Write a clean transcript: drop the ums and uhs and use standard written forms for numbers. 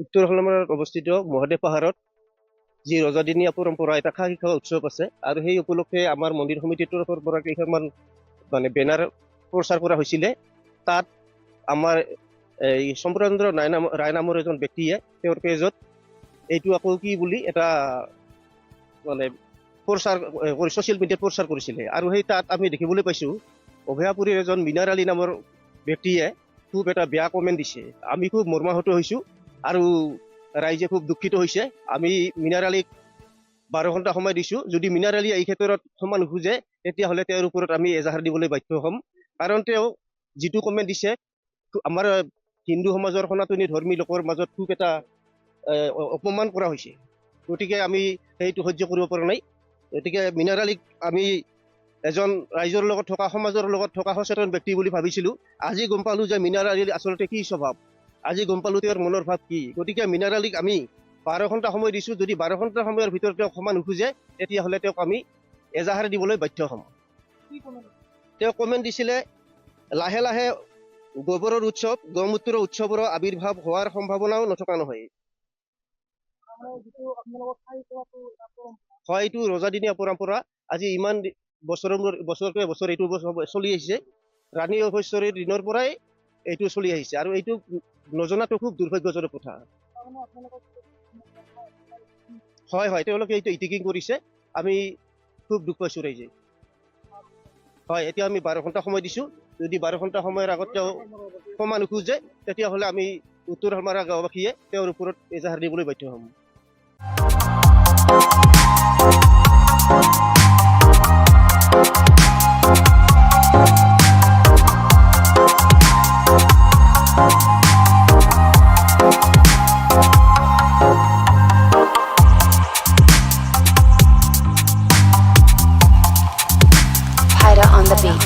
উত্তৰ হলমাৰত অৱস্থিত মহাদেৱ পাহাৰত যি ৰজাদিনীয়া পৰম্পৰা এটা খা শিক্ষা উৎসৱ আছে আৰু সেই উপলক্ষে আমাৰ মন্দিৰ সমিতিৰ তৰফৰ পৰা কেইখনমান মানে বেনাৰ প্ৰচাৰ কৰা হৈছিলে। তাত আমাৰ এই সম্প্ৰদায়ৰ ৰায় নামৰ এজন ব্যক্তিয়ে তেওঁৰ পেজত এইটো আকৌ কি বুলি এটা মানে প্ৰচাৰ কৰি ছ'চিয়েল মিডিয়াত প্ৰচাৰ কৰিছিলে আৰু সেই তাত আমি দেখিবলৈ পাইছোঁ অভয়াপুৰীৰ এজন মিনাৰ আলী নামৰ ব্যক্তিয়ে খুব এটা বেয়া কমেণ্ট দিছে। আমি খুব মৰ্মাহত হৈছোঁ আৰু ৰাইজে খুব দুখিত হৈছে। আমি মিনাৰ আলীক 12 ঘণ্টা সময় দিছোঁ। যদি মিনাৰ আলীয়ে এই ক্ষেত্ৰত ক্ষমা নোখোজে তেতিয়াহ'লে তেওঁৰ ওপৰত আমি এজাহাৰ দিবলৈ বাধ্য হ'ম, কাৰণ তেওঁ যিটো কমেণ্ট দিছে আমাৰ হিন্দু সমাজৰ সনাতনী ধৰ্মী লোকৰ মাজত খুব এটা অপমান কৰা হৈছে। গতিকে আমি সেইটো সহ্য কৰিব পৰা নাই। গতিকে মিনাৰ আলীক আমি এজন ৰাইজৰ লগত থকা সমাজৰ লগত থকা সচেতন ব্যক্তি বুলি ভাবিছিলোঁ। আজি গম পালোঁ যে মিনাৰ আলীৰ আচলতে কি স্বভাৱ, আজি গম পালোঁ তেওঁৰ মনৰ ভাৱ কি। গতিকে মিনাৰ আলীক আমি 12 ঘণ্টা সময় দিছোঁ। যদি 12 ঘণ্টা সময়ৰ ভিতৰত তেওঁ ক্ষমা নোখোজে তেতিয়াহ'লে তেওঁক আমি এজাহাৰ দিবলৈ বাধ্য হ'ম। তেওঁ কমেণ্ট দিছিলে লাহে লাহে গোবৰৰ উৎসৱ গৌমূত্ৰৰ উৎসৱৰ আৱিৰ্ভাৱ হোৱাৰ সম্ভাৱনাও নথকা নহয়। হয়, এইটো ৰজাদিনীয়া পৰম্পৰা। আজি ইমান বছৰকে বছৰ এইটো চলি আহিছে। ৰাণী ঐশ্বৰীৰ দিনৰ পৰাই এইটো চলি আহিছে আৰু এইটো নজনাটো খুব দুৰ্ভাগ্যজনক কথা। হয় হয়, তেওঁলোকে এইটো ইটিকিং কৰিছে। আমি খুব দুখ পাইছোঁ ৰাইজে। হয়, এতিয়া আমি 12 ঘণ্টা সময় দিছোঁ। যদি 12 ঘণ্টা সময়ৰ আগত তেওঁ ক্ষমা নোখোজে তেতিয়াহ'লে আমি উত্তৰ হালমাৰা গাঁওবাসীয়ে তেওঁৰ ওপৰত এজাহাৰ দিবলৈ বাধ্য হ'ম। Haida on the beat.